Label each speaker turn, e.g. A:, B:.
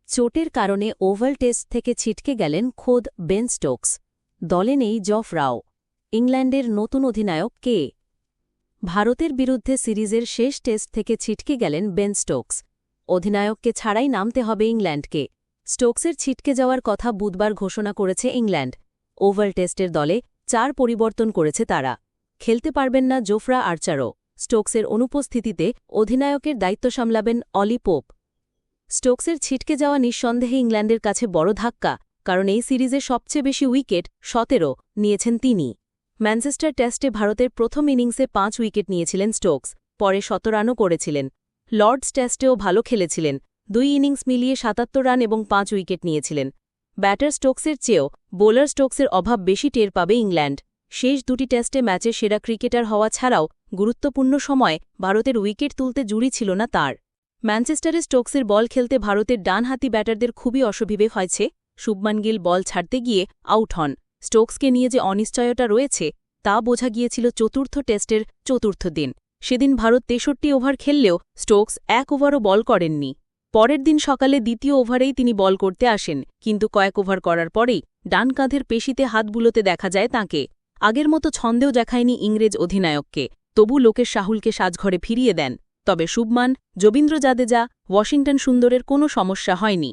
A: চোটের কারণে oval test থেকে ছিটকে গেলেন খোদ বেন স্টোকস। দলে নেই জফ রাও। ইংল্যান্ডের নতুন অধিনায়ক কে? ভারতের বিরুদ্ধে সিরিজের শেষ টেস্ট থেকে ছিটকে গেলেন বেন স্টোকস। অধিনায়ককে ছাড়াই নামতে হবে ইংল্যান্ডকে। স্টোকসের ছিটকে যাওয়ার কথা বুধবার ঘোষণা করেছে ইংল্যান্ড। ওভাল টেস্টের দলে 4 পরিবর্তন করেছে তারা। খেলতে পারবেন না জোফরা আর্চারও। স্টোকসের অনুপস্থিতিতে অধিনায়কের দায়িত্ব সামলাবেন অলি পোপ। স্টোকসের ছিটকে যাওয়া নিঃসন্দেহে ইংল্যান্ডের কাছে বড় ধাক্কা, কারণ এই সিরিজে সবচেয়ে বেশি উইকেট 17 নিয়েছেন তিনি। ম্যানচেস্টার টেস্টে ভারতের প্রথম ইনিংসে 5 উইকেট নিয়েছিলেন স্টোকস, পরে 17 রানও করেছিলেন। লর্ডস টেস্টেও ভালো খেলেছিলেন, 2 ইনিংস মিলিয়ে 77 রান এবং 5 উইকেট নিয়েছিলেন। ব্যাটার স্টোকসের চেয়েও বোলার স্টোকসের অভাব বেশি টের পাবে ইংল্যান্ড। শেষ 2টি টেস্টে ম্যাচের সেরা ক্রিকেটার হওয়া ছাড়াও গুরুত্বপূর্ণ সময়ে ভারতের উইকেট তুলতে জুড়ি ছিল না তার। ম্যানচেস্টারে স্টোকসের বল খেলতে ভারতের ডানহাতি ব্যাটারদের খুবই অসুবিধে হয়েছে। শুভমান গিল বল ছাড়তে গিয়ে আউট হন। স্টোকসকে নিয়ে যে অনিশ্চয়তা রয়েছে তা বোঝা গিয়েছিল চতুর্থ টেস্টের চতুর্থ দিন। সেদিন ভারত 63 ওভার খেললেও স্টোকস 1 ওভারও বল করেননি। পরের দিন সকালে দ্বিতীয় ওভারেই তিনি বল করতে আসেন, কিন্তু কয়েক ওভার করার পরেই ডান কাঁধের পেশিতে হাত বুলোতে দেখা যায় তাঁকে। আগের মতো ছন্দেও দেখায়নি ইংরেজ অধিনায়ককে, তবু লোকেশ রাহুলকে সাজঘরে ফিরিয়ে দেন। তবে শুভমান, রবীন্দ্র জাদেজা, ওয়াশিংটন সুন্দরের কোনো সমস্যা হয়নি।